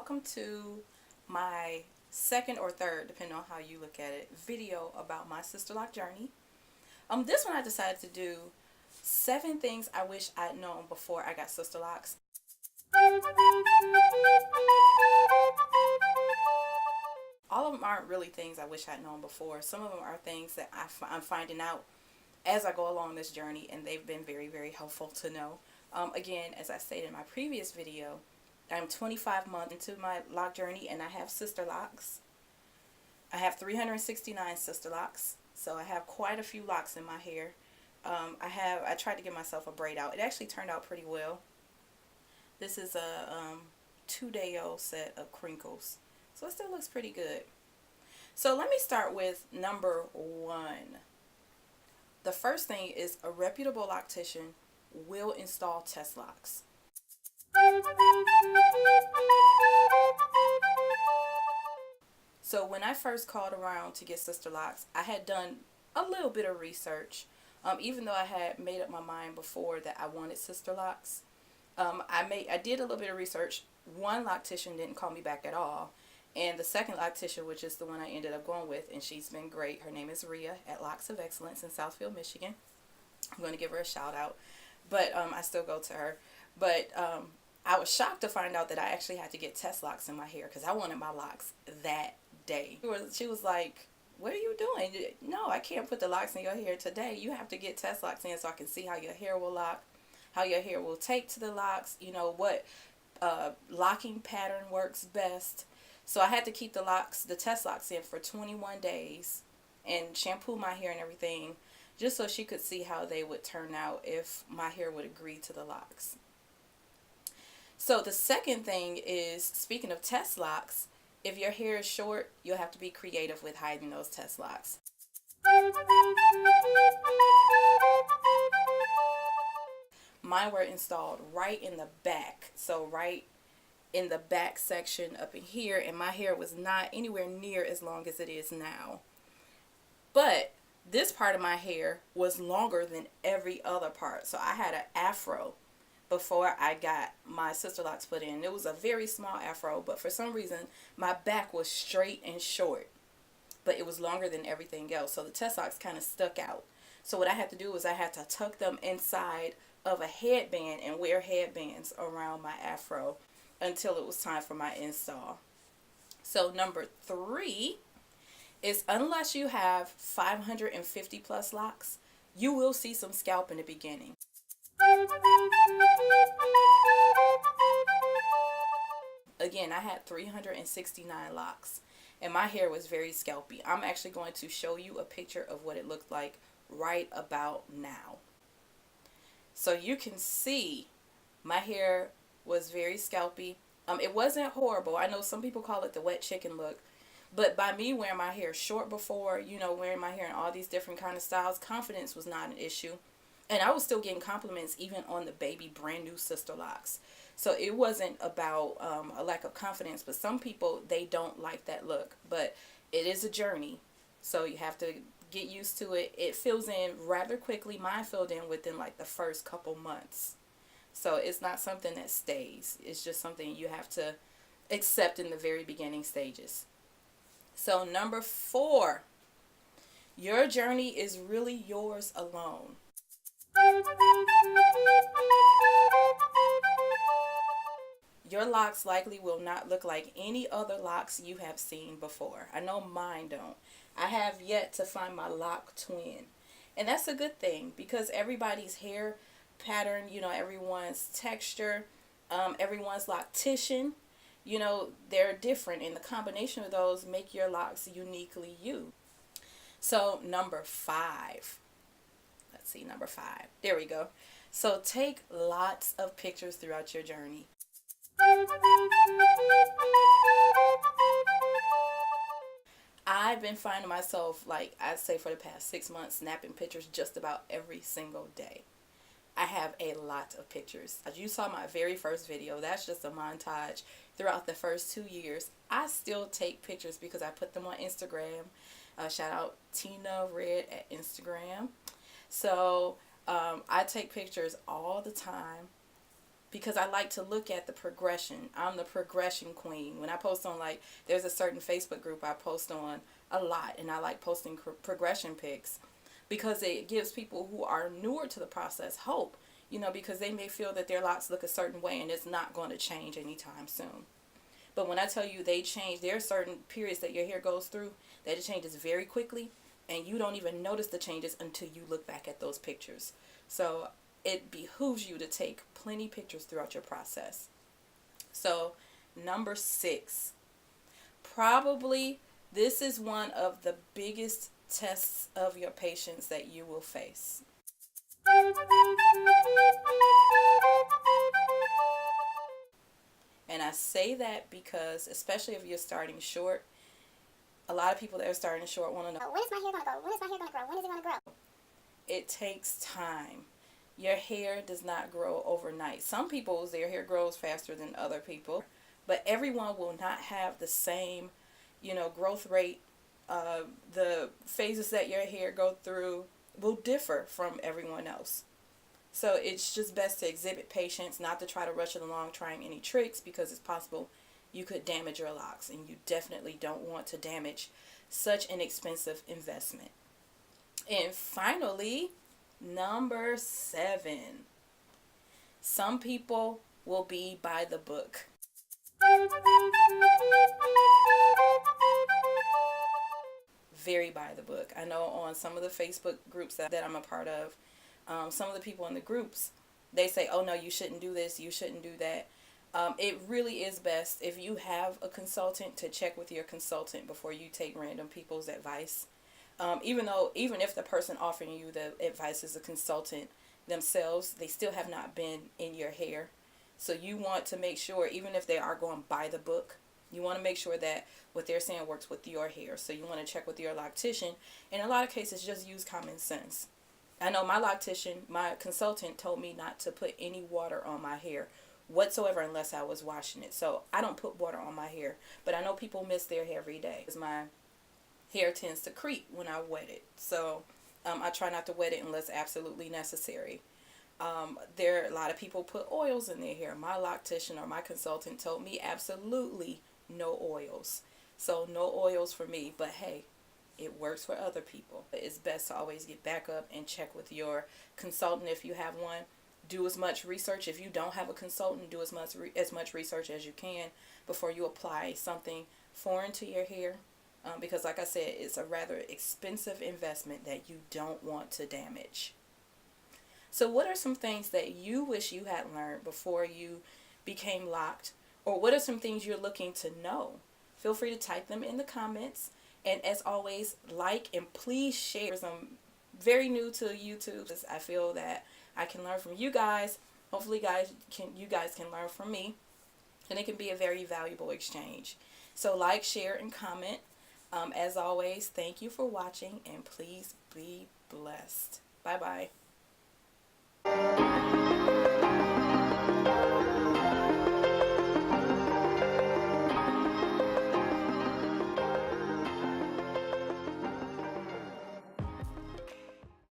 welcome to my second or third, depending on how you look at it, video about my Sisterlock journey. This one I decided to do 7 things I wish I'd known before I got Sisterlocks. All of them aren't really things I wish I'd known before. Some of them are things that I'm finding out as I go along this journey, and they've been very, very helpful to know. Again, as I stated in my previous video, I'm 25 months into my lock journey, and I have Sisterlocks. I have 369 Sisterlocks, so I have quite a few locks in my hair. I tried to give myself a braid out. It actually turned out pretty well. This is a 2-day-old set of crinkles, so it still looks pretty good. So let me start with number 1. The first thing is a reputable loctician will install test locks. So when I first called around to get Sisterlocks, I had done a little bit of research. Even though I had made up my mind before that I wanted Sisterlocks, I did a little bit of research. One loctician didn't call me back at all, and the second loctician, which is the one I ended up going with, and she's been great. Her name is Rhea at Locks of Excellence in Southfield, Michigan. I'm going to give her a shout out, but I still go to her. But I was shocked to find out that I actually had to get test locks in my hair because I wanted my locks that day. She was like, "What are you doing? No, I can't put the locks in your hair today. You have to get test locks in so I can see how your hair will lock, how your hair will take to the locks, you know, what locking pattern works best." So I had to keep the test locks in for 21 days and shampoo my hair and everything, just so she could see how they would turn out if my hair would agree to the locks. So the second thing is, speaking of test locks, if your hair is short, you'll have to be creative with hiding those test locks. Mine were installed right in the back, so right in the back section up in here, and my hair was not anywhere near as long as it is now. But this part of my hair was longer than every other part, so I had an afro before I got my Sisterlocks put in. It was a very small afro, but for some reason my back was straight and short, but it was longer than everything else, so the test locks kind of stuck out. So what I had to do was I had to tuck them inside of a headband and wear headbands around my afro until it was time for my install. So number 3 is, unless you have 550 plus locks, you will see some scalp in the beginning. Again, I had 369 locks, and my hair was very scalpy. I'm actually going to show you a picture of what it looked like right about now. So you can see my hair was very scalpy. It wasn't horrible. I know some people call it the wet chicken look, but by me wearing my hair short before, you know, wearing my hair in all these different kind of styles, confidence was not an issue. And I was still getting compliments even on the baby brand new Sisterlocks. So it wasn't about a lack of confidence, but some people, they don't like that look. But it is a journey, so you have to get used to it. It fills in rather quickly. Mine filled in within like the first couple months. So it's not something that stays. It's just something you have to accept in the very beginning stages. So number 4, your journey is really yours alone. Your locks likely will not look like any other locks you have seen before. I know mine don't. I have yet to find my lock twin. And that's a good thing, because everybody's hair pattern, you know, everyone's texture, everyone's loctician, you know, they're different, and the combination of those make your locks uniquely you. So number 5. Let's see, number 5. There we go. So take lots of pictures throughout your journey. I've been finding myself, like I'd say for the past 6 months, snapping pictures just about every single day. I have a lot of pictures. As you saw my very first video, that's just a montage throughout the first 2 years. I still take pictures because I put them on Instagram. Shout out Tina Red at Instagram. So I take pictures all the time because I like to look at the progression. I'm the progression queen. When I post on, like, there's a certain Facebook group I post on a lot, and I like posting progression pics because it gives people who are newer to the process hope, because they may feel that their locks look a certain way and it's not going to change anytime soon. But when I tell you they change, there are certain periods that your hair goes through that it changes very quickly, and you don't even notice the changes until you look back at those pictures. So it behooves you to take plenty pictures throughout your process. So number 6, probably this is one of the biggest tests of your patience that you will face. And I say that because, especially if you're starting short, a lot of people that are starting short want to know, when is my hair going to grow? When is my hair going to grow? When is it going to grow? It takes time. Your hair does not grow overnight. Some people's, their hair grows faster than other people, but everyone will not have the same, growth rate. The phases that your hair go through will differ from everyone else. So it's just best to exhibit patience, not to try to rush it along trying any tricks, because it's possible you could damage your locks, and you definitely don't want to damage such an expensive investment. And finally, number 7, some people will be by the book. Very by the book. I know on some of the Facebook groups that I'm a part of, some of the people in the groups, they say, oh no, you shouldn't do this, you shouldn't do that. It really is best, if you have a consultant, to check with your consultant before you take random people's advice. Even if the person offering you the advice is a consultant themselves, they still have not been in your hair. So you want to make sure, even if they are going by the book, you want to make sure that what they're saying works with your hair. So you want to check with your loctician. In a lot of cases, just use common sense. I know my consultant told me not to put any water on my hair whatsoever unless I was washing it. So I don't put water on my hair. But I know people miss their hair every day, because my hair tends to creep when I wet it. So I try not to wet it unless absolutely necessary. There are a lot of people put oils in their hair. My loctician or my consultant told me absolutely no oils. So no oils for me. But hey, it works for other people. It's best to always get back up and check with your consultant if you have one. Do as much research. If you don't have a consultant, do as much research as you can before you apply something foreign to your hair. Because like I said, it's a rather expensive investment that you don't want to damage. So what are some things that you wish you had learned before you became locked? Or what are some things you're looking to know? Feel free to type them in the comments. And as always, like and please share. I'm very new to YouTube. I feel that I can learn from you guys. Hopefully you guys can learn from me. And it can be a very valuable exchange. So like, share, and comment. As always, thank you for watching, and please be blessed. Bye-bye.